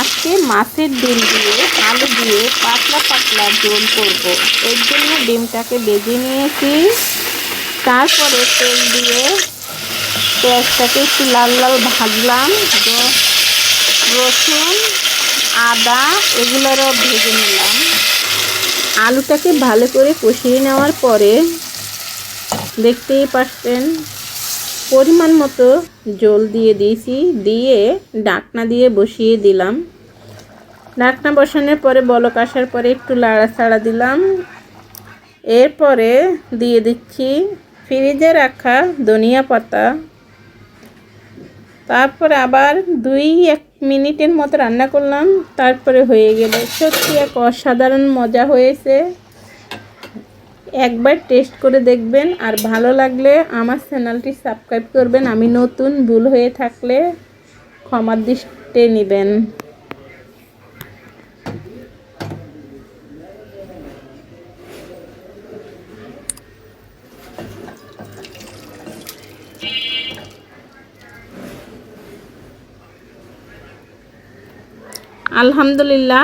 আজকে মাছের ডিম দিয়ে আলু দিয়ে পাতলা পাতলা ঝোল করব। এর জন্য ডিমটাকে ভেজে নিয়েছি। তারপরে তেল দিয়ে পেঁয়াজটাকে একটু লাল লাল ভাজলাম। রসুন, আদা এগুলোরও ভেজে নিলাম। আলুটাকে ভালো করে কষিয়ে নেওয়ার পরে দেখতেই পাচ্ছেন পরিমাণ মতো জল দিয়ে দিয়েছি, দিয়ে ঢাকনা দিয়ে বসিয়ে দিলাম। ঢাকনা বসানোর পরে বলক আসার পরে একটু নাড়াচাড়া দিলাম। এরপরে দিয়ে দিচ্ছি ফ্রিজে রাখা ধনিয়া পাতা। তারপরে আবার 2-1 মিনিটের মতো রান্না করলাম। তারপরে হয়ে গেল। সত্যি এক অসাধারণ মজা হয়েছে। একবার টেস্ট করে দেখবেন, আর ভালো লাগলে আমার চ্যানেলটি সাবস্ক্রাইব করবেন। আমি নতুন, ভুল হয়ে থাকলে ক্ষমার দৃষ্টিতে নেবেন। আলহামদুলিল্লাহ,